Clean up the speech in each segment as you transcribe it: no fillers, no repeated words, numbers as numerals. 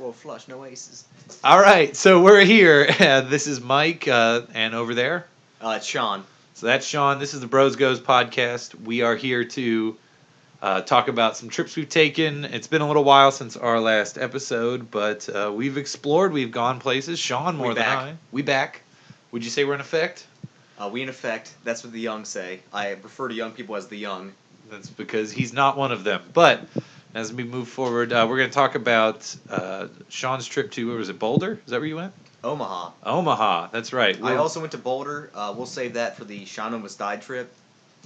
Well, flush, no aces. All right, so we're here. This is Mike, and over there. It's Sean. So that's Sean. This is the Bros Goes podcast. We are here to talk about some trips we've taken. It's been a little while since our last episode, but we've explored. We've gone places. Sean more than I. We back. Would you say we're in effect? We in effect. That's what the young say. I refer to young people as the young. That's because he's not one of them. But as we move forward, we're going to talk about Sean's trip to, where was it, Boulder? Is that where you went? Omaha. Omaha, that's right. I also went to Boulder. We'll save that for the Sean Almost Died trip.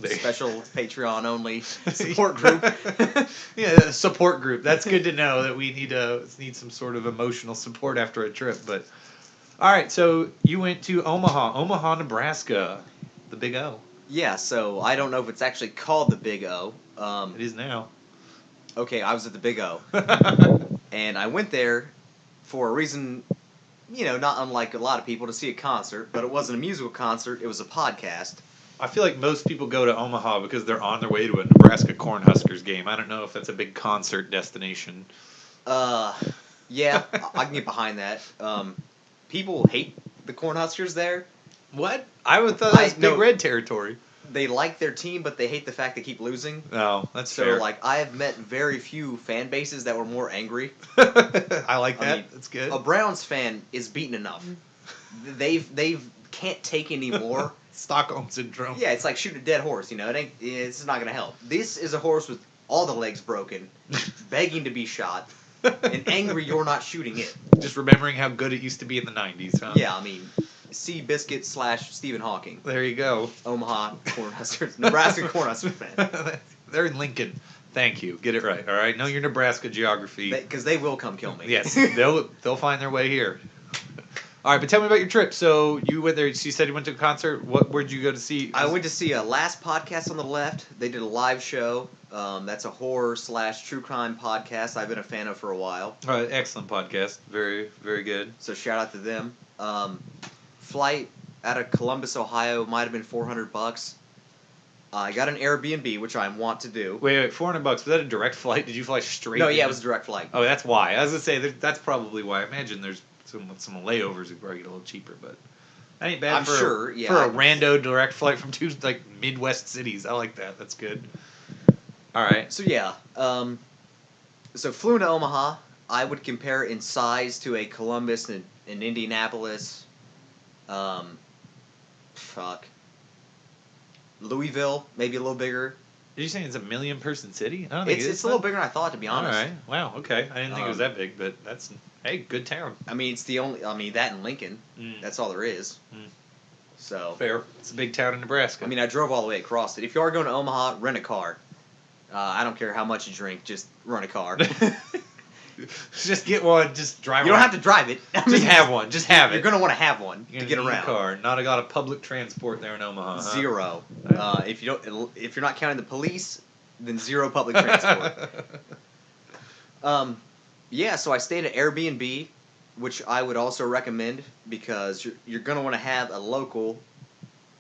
Special Patreon only support group. Yeah, support group. That's good to know that we need some sort of emotional support after a trip. But all right, so you went to Omaha, Nebraska, the Big O. Yeah, so I don't know if it's actually called the Big O. It is now. Okay, I was at the Big O, and I went there for a reason, not unlike a lot of people, to see a concert. But it wasn't a musical concert; it was a podcast. I feel like most people go to Omaha because they're on their way to a Nebraska Cornhuskers game. I don't know if that's a big concert destination. Yeah, I can get behind that. People hate the Cornhuskers there. What? I would thought that was Big Red territory. They like their team, but they hate the fact they keep losing. Oh, that's fair. So, I have met very few fan bases that were more angry. I like that. That's good. A Browns fan is beaten enough. They've can't take any more. Stockholm syndrome. Yeah, it's like shooting a dead horse. It's not gonna help. This is a horse with all the legs broken, begging to be shot, and angry you're not shooting it. Just remembering how good it used to be in the 90s, huh? Yeah, Sea Biscuit / Stephen Hawking. There you go. Omaha Cornhuskers, Nebraska Cornhuskers fan. They're in Lincoln. Thank you. Get it right. All right. Know your Nebraska geography. Because they will come kill me. Yes, they'll find their way here. All right, but tell me about your trip. So you went there. You said you went to a concert. Where'd you go to see? I went to see Last Podcast on the Left. They did a live show. That's a horror / true crime podcast I've been a fan of for a while. Excellent podcast. Very, very good. So shout out to them. Flight out of Columbus, Ohio might have been $400. I got an Airbnb, which I want to do. Wait, $400. Was that a direct flight? Did you fly straight? No, yeah, it was a direct flight. Oh, that's why. I was gonna say that's probably why. I imagine there's some layovers would probably get a little cheaper, but that ain't bad. I'm for sure. For a rando direct flight from two Midwest cities. I like that. That's good. All right. So yeah, so flew into Omaha. I would compare it in size to a Columbus and Indianapolis. Louisville, maybe a little bigger. Did you say it's a 1 million person city? I don't think it's it's a little bigger than I thought, to be honest. All right. Wow. Okay. I didn't think it was that big, but that's good town. It's the only. That and Lincoln. That's all there is. So fair. It's a big town in Nebraska. I drove all the way across it. If you are going to Omaha, rent a car. I don't care how much you drink, just rent a car. Just get one. Just drive. You don't have to drive it. Just have one. Just have it. You're gonna want to have one to get around. A car. Not a lot of public transport there in Omaha. Huh? Zero. If you're not counting the police, then zero public transport. Yeah. So I stayed at Airbnb, which I would also recommend because you're gonna want to have a local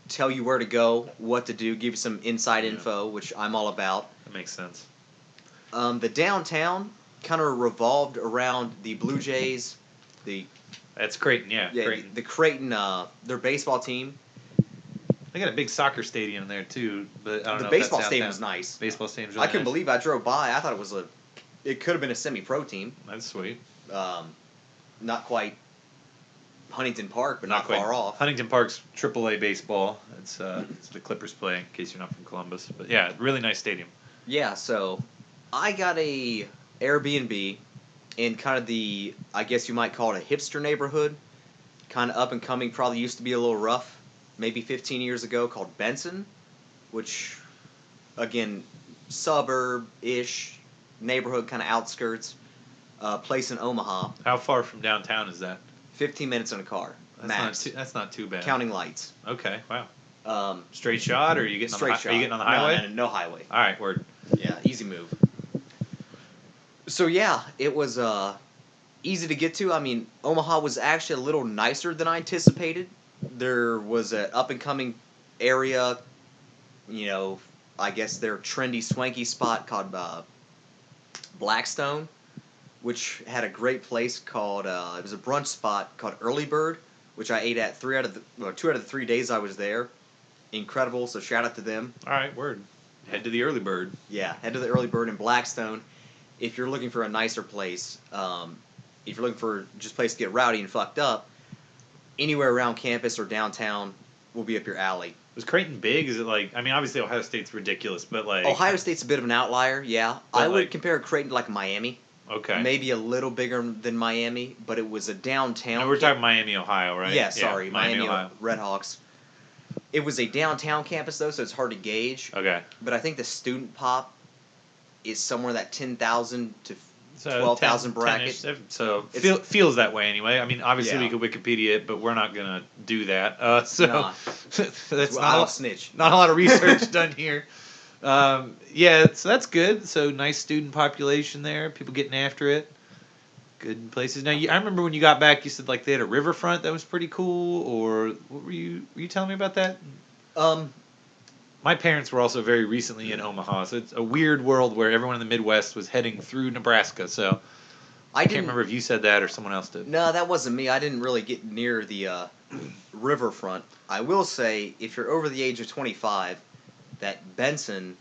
tell you where to go, what to do, give you some inside info, which I'm all about. That makes sense. The downtown kind of revolved around the Blue Jays, That's Creighton, yeah. Creighton. The Creighton, their baseball team. They got a big soccer stadium there too, but I don't know. The baseball stadium was nice. Baseball stadium's really I couldn't nice. believe I drove by. I thought it could have been a semi-pro team. That's sweet. Not quite Huntington Park, but not far off. Huntington Park's AAA baseball. It's the Clippers play, in case you're not from Columbus. But yeah, really nice stadium. Yeah, so I got a Airbnb in kind of the, I guess you might call it a hipster neighborhood, kind of up and coming, probably used to be a little rough, maybe 15 years ago, called Benson, which, again, suburb-ish neighborhood, kind of outskirts, place in Omaha. How far from downtown is that? 15 minutes in a car, max. That's not too bad. Counting lights. Okay, wow. Straight shot, or are you getting straight shot? Are you getting on the highway? No highway. All right, word. Yeah, easy move. So yeah, it was easy to get to. Omaha was actually a little nicer than I anticipated. There was an up-and-coming area, I guess their trendy, swanky spot called Blackstone, which had a great place called it was a brunch spot called Early Bird, which I ate at 2 out of the 3 days I was there. Incredible, so shout out to them. All right, word. Head to the Early Bird. Yeah, head to the Early Bird in Blackstone. If you're looking for a nicer place, if you're looking for just a place to get rowdy and fucked up, anywhere around campus or downtown will be up your alley. Was Creighton big? Is it like, I mean, obviously Ohio State's ridiculous, but like... Ohio State's a bit of an outlier, yeah. But I would like- compare Creighton to like Miami. Okay. Maybe a little bigger than Miami, but it was a downtown. No, we're talking Miami, Ohio, right? Yeah, sorry, Miami Ohio. Redhawks. It was a downtown campus though, so it's hard to gauge. Okay. But I think the student pop is somewhere that 10,000 to So 12,000 10-ish, bracket. So It's- feels that way anyway. I mean, obviously Yeah. we could Wikipedia it, but we're not gonna do that. So Nah. that's Well, not I'll a, snitch. not a lot of research done here. Yeah, so that's good. So nice student population there. People getting after it. Good places. Now, I remember when you got back, you said like they had a riverfront that was pretty cool. Or what were you telling me about that? My parents were also very recently in Omaha, so it's a weird world where everyone in the Midwest was heading through Nebraska. So I can't remember if you said that or someone else did. No, that wasn't me. I didn't really get near the riverfront. I will say, if you're over the age of 25, that Benson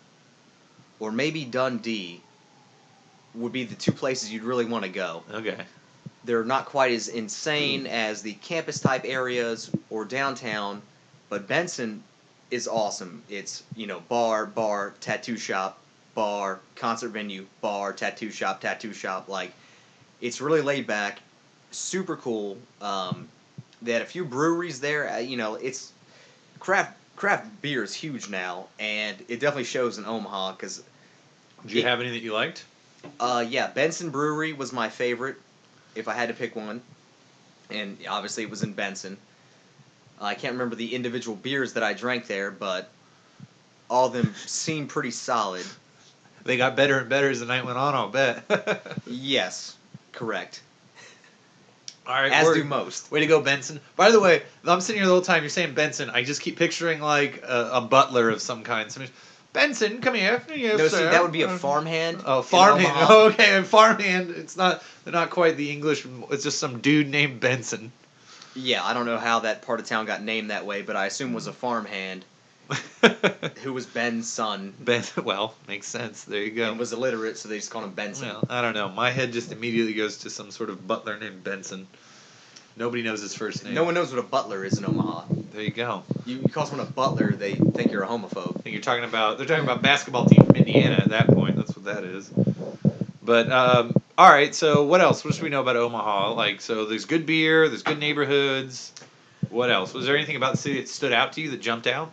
or maybe Dundee would be the two places you'd really want to go. Okay. They're not quite as insane as the campus type areas or downtown, but Benson is awesome. It's, bar, tattoo shop, bar, concert venue, bar, tattoo shop, like, it's really laid back, super cool. They had a few breweries there. It's craft beer is huge now, and it definitely shows in Omaha. Cause Did you have any that you liked? yeah, Benson Brewery was my favorite, if I had to pick one, and obviously it was in Benson. I can't remember the individual beers that I drank there, but all of them seemed pretty solid. They got better and better as the night went on, I'll bet. Yes, correct. All right, As do most. Way to go, Benson. By the way, I'm sitting here the whole time. You're saying Benson. I just keep picturing like a butler of some kind. Benson, come here. Yes, No, sir. see, that would be a farmhand. Oh, in farmhand. Omaha. Oh, okay, farmhand. They're not quite the English. It's just some dude named Benson. Yeah, I don't know how that part of town got named that way, but I assume was a farmhand who was Ben's son. Well, makes sense. There you go. And was illiterate, so they just called him Benson. Well, I don't know. My head just immediately goes to some sort of butler named Benson. Nobody knows his first name. No one knows what a butler is in Omaha. There you go. You call someone a butler, they think you're a homophobe. I think they're talking about basketball team from Indiana at that point. That's what that is. But all right. So what else? What should we know about Omaha? Like, so there's good beer, there's good neighborhoods. What else? Was there anything about the city that stood out to you that jumped out?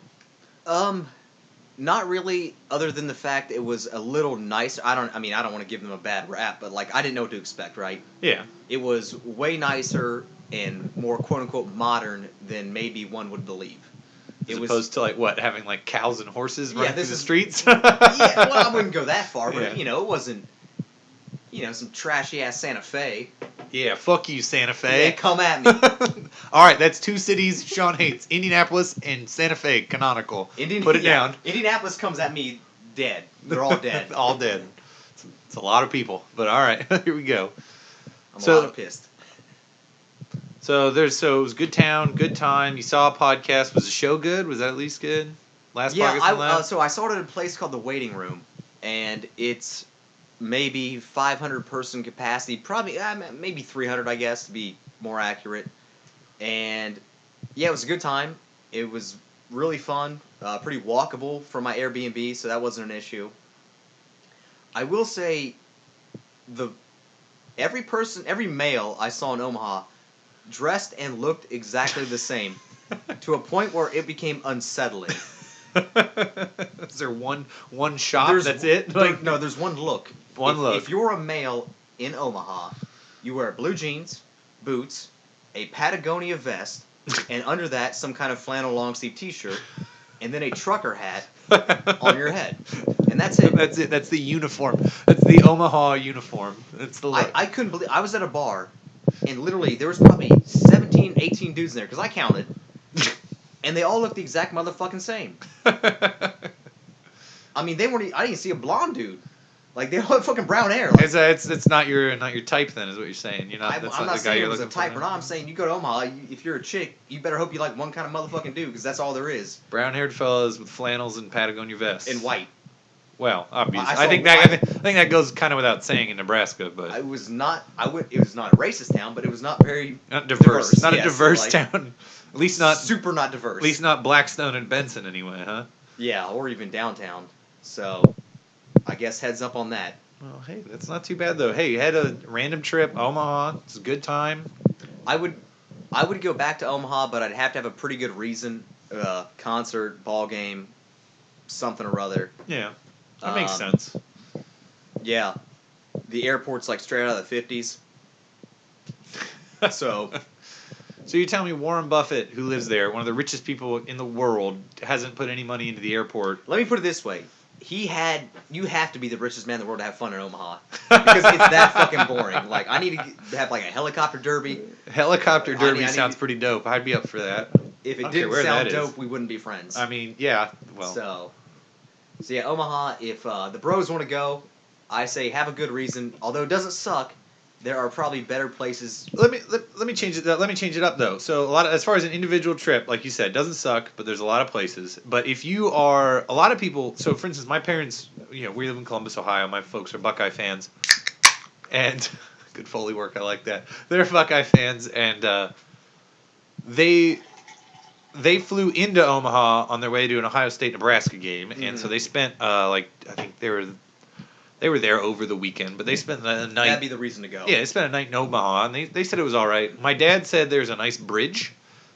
Not really, other than the fact it was a little nicer. I don't want to give them a bad rap, but like I didn't know what to expect, right? Yeah. It was way nicer and more quote unquote modern than maybe one would believe. As opposed to like what, having like cows and horses running through the streets? Yeah, well, I wouldn't go that far, but Yeah. it wasn't some trashy ass Santa Fe. Yeah, fuck you, Santa Fe. Yeah, come at me. All right, that's two cities Sean hates: Indianapolis and Santa Fe. Canonical. Put it down. Indianapolis comes at me dead. They're all dead. All dead. It's a lot of people, but all right, here we go. I'm a lot pissed. So it was good town, good time. You saw a podcast. Was the show good? Was that at least good? Last podcast. So I saw it at a place called the Waiting Room, and it's maybe 500 person capacity, probably maybe 300, I guess, to be more accurate. And yeah, it was a good time. It was really fun, pretty walkable from my Airbnb, so that wasn't an issue. I will say, every male I saw in Omaha dressed and looked exactly the same, to a point where it became unsettling. Is there one shop? That's it? No, there's one look. If you're a male in Omaha, you wear blue jeans, boots, a Patagonia vest, and under that some kind of flannel long sleeve T-shirt, and then a trucker hat on your head, and that's it. That's it. That's the uniform. That's the Omaha uniform. That's the look. I couldn't believe. I was at a bar, and literally there was probably 17, 18 dudes in there because I counted, and they all looked the exact motherfucking same. I mean, they weren't. I didn't see a blonde dude. Like they all have fucking brown hair. Like, It's not your type then, is what you're saying. You're not. I'm That's not not the guy saying you're it was a looking type for. or not. I'm saying you go to Omaha. If you're a chick, you better hope you like one kind of motherfucking dude, because that's all there is. Brown-haired fellas with flannels and Patagonia vests. And white. Well, obviously, I I think that goes kind of without saying in Nebraska, but it was not. It was not a racist town, but it was not very not diverse. Not yes, a diverse like, town. At least not super not diverse. At least not Blackstone and Benson anyway, huh? Yeah, or even downtown. So, I guess heads up on that. Well, hey, that's not too bad though. Hey, you had a random trip, Omaha. It's a good time. I would go back to Omaha, but I'd have to have a pretty good reason. Concert, ball game, something or other. Yeah, that makes sense. Yeah, the airport's like straight out of the 50s. So you tell me Warren Buffett, who lives there, one of the richest people in the world, hasn't put any money into the airport. Let me put it this way. You have to be the richest man in the world to have fun in Omaha. Because it's that fucking boring. Like, I need to have like a helicopter derby. Helicopter derby sounds pretty dope. I'd be up for that. If it didn't sound dope, we wouldn't be friends. I mean, yeah, well. So yeah, Omaha, if the bros want to go, I say have a good reason. Although it doesn't suck, there are probably better places. Let me change it. Let me change it up though. So as far as an individual trip, like you said, doesn't suck, but there's a lot of places. But if you are a lot of people, so for instance, my parents, we live in Columbus, Ohio. My folks are Buckeye fans, and good Foley work. I like that. They're Buckeye fans, and they flew into Omaha on their way to an Ohio State Nebraska game, and so they spent I think they were there over the weekend, but they spent the night. That'd be the reason to go. Yeah, they spent a night in Omaha, and they said it was all right. My dad said there's a nice bridge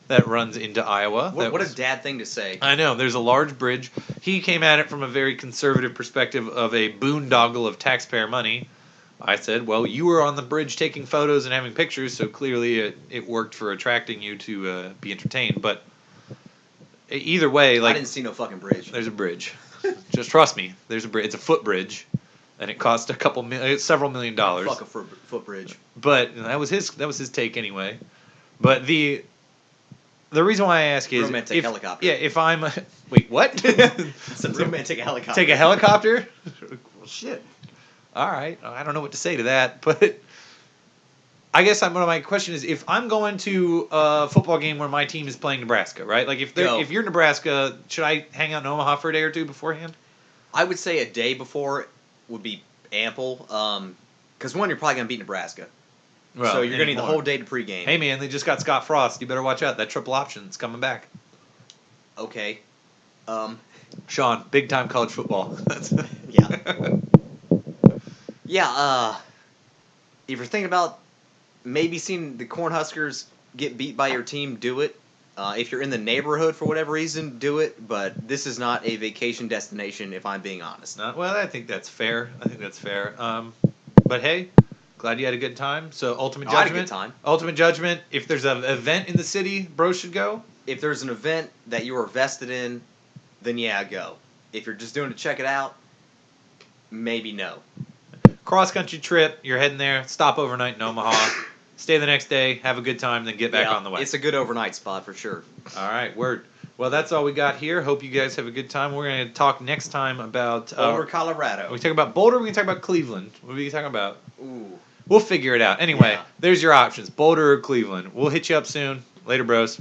that runs into Iowa. What a dad thing to say. I know, there's a large bridge. He came at it from a very conservative perspective of a boondoggle of taxpayer money. I said, well, you were on the bridge taking photos and having pictures, so clearly it worked for attracting you to be entertained. But either way, like, I didn't see no fucking bridge. There's a bridge. Just trust me. There's a bridge. It's a footbridge. And it cost several $1 million. Fuck a footbridge. But that was his take anyway. But the reason why I ask is romantic helicopter. Yeah, if I'm wait, what? It's a romantic helicopter. Take a helicopter? Well, shit. All right, I don't know what to say to that, but I guess my question is, if I'm going to a football game where my team is playing Nebraska, right? Like if you're Nebraska, should I hang out in Omaha for a day or two beforehand? I would say a day before would be ample, because one, you're probably going to beat Nebraska. Well, so you're going to need the whole day to pregame. Hey, man, they just got Scott Frost. You better watch out. That triple option's coming back. Okay. Sean, big-time college football. Yeah. Yeah, if you're thinking about maybe seeing the Cornhuskers get beat by your team, do it. If you're in the neighborhood for whatever reason, do it. But this is not a vacation destination, if I'm being honest. Well, I think that's fair. But hey, glad you had a good time. So Ultimate Judgment. I had a good time. Ultimate Judgment. If there's an event in the city, bros should go. If there's an event that you are vested in, then yeah, go. If you're just doing to check it out, maybe no. Cross-country trip. You're heading there. Stop overnight in Omaha. Stay the next day, have a good time, then get back on the way. It's a good overnight spot for sure. All right, word. Well, that's all we got here. Hope you guys have a good time. We're going to talk next time about... Boulder, Colorado. Are we talking about Boulder or are we going to talk about Cleveland? What are we talking about? Ooh. We'll figure it out. Anyway, There's your options. Boulder or Cleveland. We'll hit you up soon. Later, bros.